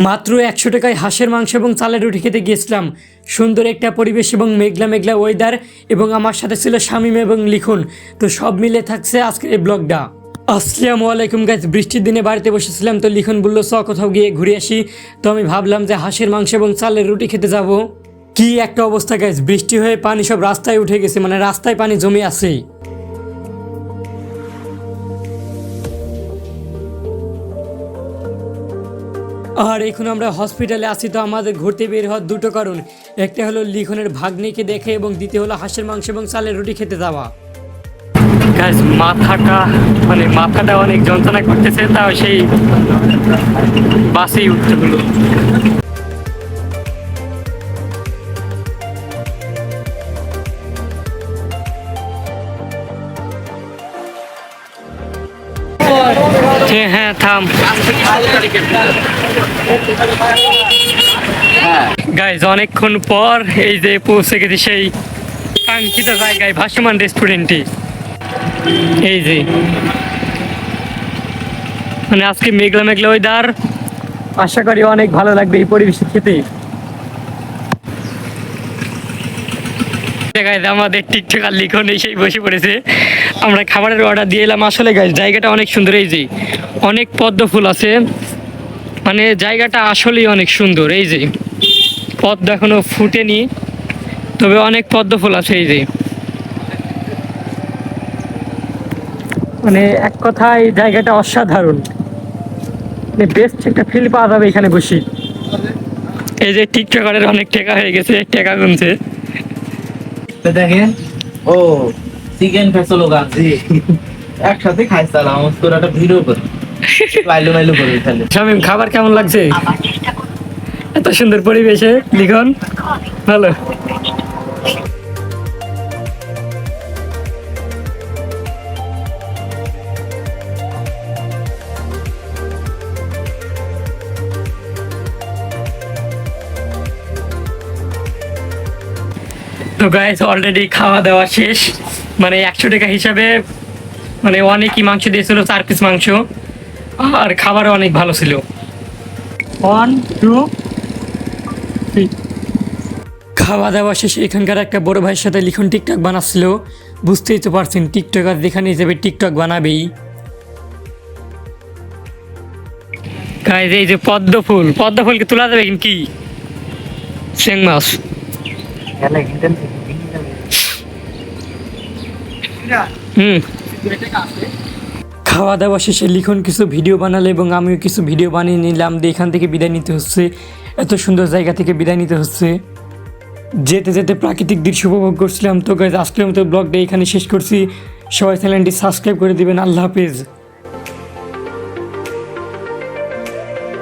মাত্র 100 টাকায় হাঁসের মাংস এবং চালের রুটি খেতে গিয়েছিলাম। সুন্দর একটা পরিবেশ এবং মেঘলা মেঘলা ওয়েদার, এবং আমার সাথে ছিল শামীম এবং লিখন। তো সব মিলে থাকছে আজকের এই ব্লগটা। আসসালামু আলাইকুম গাইস। বৃষ্টির দিনে বাড়িতে বসেছিলাম, তো লিখন বললো চ কোথাও গিয়ে ঘুরে আসি। তো আমি ভাবলাম যে হাঁসের মাংস এবং চালের রুটি খেতে যাব। কি একটা অবস্থা গাইস, বৃষ্টি হয়ে পানি সব রাস্তায় উঠে গেছে, মানে রাস্তায় পানি জমে আছে। আর এখন আমরা হসপিটালে আছি। তো আমাদের ঘুরতে বের হওয়ার দুটো কারণ, একটা হলো লিখনের ভাগ্নিকে দেখে এবং দ্বিতীয় হলো হাঁসের মাংস এবং চালের রুটি খেতে যাওয়া। গাইস মাথাটা অনেক যন্ত্রণা করতেছে, তাও সেই বাসেই উঠতে হলো। হ্যাঁ থাম। গাইজ অনেকক্ষণ পর এই যে পৌঁছে গেছি সেই কাঙ্ক্ষিত জায়গায়, ভাসমান রেস্টুরেন্টে। এই যে মানে আজকে মেঘলা মেঘলা ওয়েদার, আশা করি অনেক ভালো লাগবে এই পরিবেশে খেতে। গাইজ আমাদের টিকটক আর লিখন এসেই বসে পড়েছে। আমরা খাবারের অর্ডার দিয়ে এলাম। আসলে গাইজ জায়গাটা অনেক সুন্দর, এই যে অনেক পদ্ম ফুল আছে, মানে জায়গাটা আসলেই অনেক সুন্দর। এই যে পদ্ম এখনো ফুটেনি, তবে অনেক পদ্ম ফুল আছে। এই যে মানে এক কথায় জায়গাটা অসাধারণ, মানে বেস্ট একটা ফিল পাওয়া যাবে এখানে বসে। এই যে টিকটকারের অনেক টাকা হয়ে গেছে, টাকা গুনছে। দেখেন ও চিকেন ফেসলো গাছি একসাথে খাইছিলাম, তোর একটা ভিডিও করে লাইলো লাইলো করে ফেলে। শামীম, খাবার কেমন লাগছে? এত সুন্দর পরিবেশে লিখন ভালো। তো গাইস অলরেডি খাওয়া দাওয়া শেষ, মানে 100 টাকা হিসাবে মানে অনেকই মাংস দিয়েছিল, 4 পিস মাংস, আর খাবারও অনেক ভালো ছিল। 1 2 3। খাওয়া দাওয়া শেষে এখানকার একটা বড় ভাইয়ের সাথে লিখন টিকটক বানাচ্ছিল। বুঝতেই তো পারছেন, টিকটকার যেখানে হিসেবে টিকটক বানাবেই। গাইস এই যে পদ্ম ফুলকে তোলা যাবে কি সেং মাছ। খাওয়া দাওয়া শেষে লিখন কিছু ভিডিও বানালে এবং আমিও কিছু ভিডিও বানিয়ে নিলাম। দিয়ে এখান থেকে বিদায় নিতে হচ্ছে, এত সুন্দর জায়গা থেকে বিদায় নিতে হচ্ছে। যেতে যেতে প্রাকৃতিক দৃশ্য উপভোগ করছিলাম। তো গাইজ আজকের মতো ব্লগটা এখানে শেষ করছি। সবাই চ্যানেলটি সাবস্ক্রাইব করে দিবেন। আল্লাহ হাফেজ।